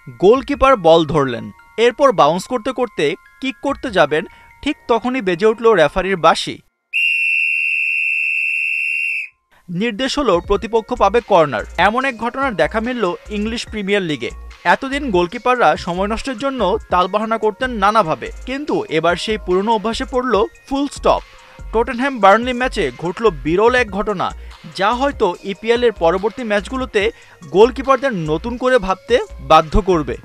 Goalkeeper বল ধরলেন, এরপর bounce করতে করতে কিক করতে যাবেন, ঠিক তখনই বেজে উঠল রেফারির বাঁশি। নির্দেশ হলো প্রতিপক্ষ পাবে কর্নার। এমন এক ঘটনার দেখা মিলল ইংলিশ প্রিমিয়ার লিগে। এতদিন গোলকিপাররা সময় নষ্টের জন্য তালবাহানা করতেন নানাভাবে, কিন্তু এবার সেই পুরনো অভ্যাসে পড়ল ফুল স্টপ। টটেনহ্যাম বার্নলি ম্যাচে ঘটল বিরল এক ঘটনা, যা হয়তো ইপিএল এর পরবর্তী ম্যাচগুলোতে গোলকিপারদের নতুন করে ভাবতে বাধ্য করবে।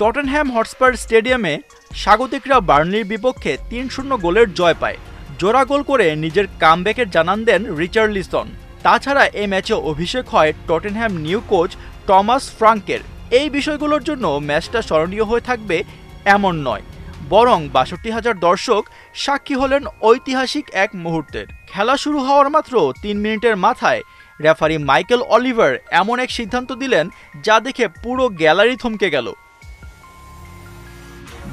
টটেনহ্যাম হটস্পার স্টেডিয়ামে স্বাগতিকরা বার্নলির বিপক্ষে ৩-০ গোলের জয় পায়। জোড়া গোল করে নিজের কামব্যাকের জানান দেন রিচার্লিসন। তাছাড়া এই ম্যাচে অভিষেক হয় টটেনহ্যাম নিউ কোচ টমাস ফ্রাঙ্কের। এই বিষয়গুলোর জন্য ম্যাচটা স্মরণীয় হয়ে থাকবে এমন নয়, বরং ৬২,০০০ দর্শক সাক্ষী হলেন ঐতিহাসিক এক মুহূর্তের। খেলা শুরু হওয়ার মাত্র ৩ মিনিটের মাথায় রেফারি মাইকেল অলিভার এমন এক সিদ্ধান্ত দিলেন, যা দেখে পুরো গ্যালারি থমকে গেল।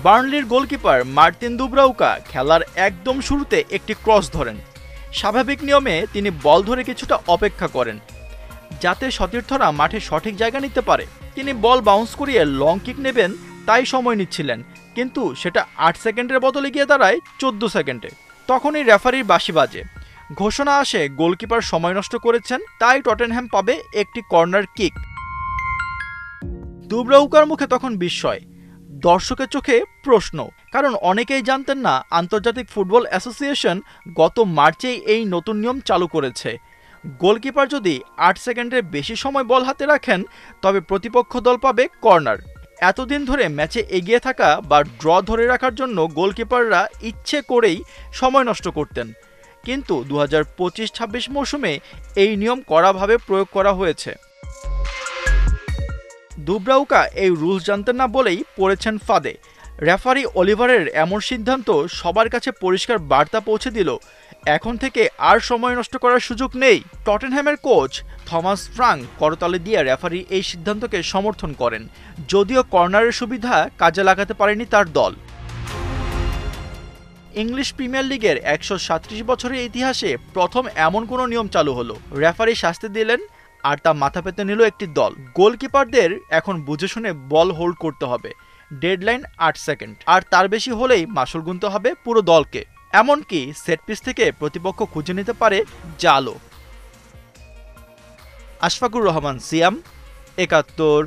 বার্নলির গোলকিপার মার্তিন দুব্রাউকা খেলার একদম শুরুতে একটি ক্রস ধরেন। স্বাভাবিক নিয়মে তিনি বল ধরে কিছুটা অপেক্ষা করেন, যাতে সতীর্থরা মাঠে সঠিক জায়গা নিতে পারে। তিনি বল বাউন্স করিয়ে লং কিক নেবেন তাই সময় নিচ্ছিলেন, কিন্তু সেটা ৮ সেকেন্ডের বদলে গিয়ে দাঁড়ায় ১৪ সেকেন্ডে। তখনই রেফারির বাঁশি বাজে। ঘোষণা আসে গোলকিপার সময় নষ্ট করেছেন, তাই টটেনহ্যাম পাবে একটি কর্নার কিক। দুব্রাউকার মুখে তখন বিস্ময়, দর্শকের চোখে প্রশ্ন, কারণ অনেকেই জানতেন না আন্তর্জাতিক ফুটবল অ্যাসোসিয়েশন গত মার্চেই এই নতুন নিয়ম চালু করেছে। গোলকিপার যদি ৮ সেকেন্ডের বেশি সময় বল হাতে রাখেন, তবে প্রতিপক্ষ দল পাবে কর্নার। এতদিন ধরে ম্যাচে এগিয়ে থাকা বা ড্র ধরে রাখার জন্য গোলকিপাররা ইচ্ছে করেই সময় নষ্ট করতেন, কিন্তু ২০২৫-২৬ মৌসুমে এই নিয়ম কড়াভাবে প্রয়োগ করা হয়েছে। দুব্রাউকা এই রুলস জানতেন না বলেই পড়েছেন ফাঁদে। রেফারি অলিভারের এমন সিদ্ধান্ত সবার কাছে পরিষ্কার বার্তা পৌঁছে দিল, এখন থেকে আর সময় নষ্ট করার সুযোগ নেই। টটেনহ্যামের কোচ থমাস ফ্রাঙ্ক করতালি দিয়ে রেফারির এই সিদ্ধান্তকে সমর্থন করেন, যদিও কর্নারের সুবিধা কাজে লাগাতে পারেনি তার দল। ইংলিশ প্রিমিয়ার লিগের ১৩৭ বছরের ইতিহাসে প্রথম এমন কোনো নিয়ম চালু হলো। রেফারি শাস্তি দিলেন, আর তা মাথা পেতে নিল একটি দল। গোলকিপারদের এখন বুঝে শুনে বল হোল্ড করতে হবে। ডেডলাইন ৮ সেকেন্ড, আর তার বেশি হলেই মাশুল গুনতে হবে পুরো দলকে। এমনকি সেট পিস থেকে প্রতিপক্ষ খুঁজে নিতে পারে জালও। আশফাকুর রহমান সিয়াম, ৭১।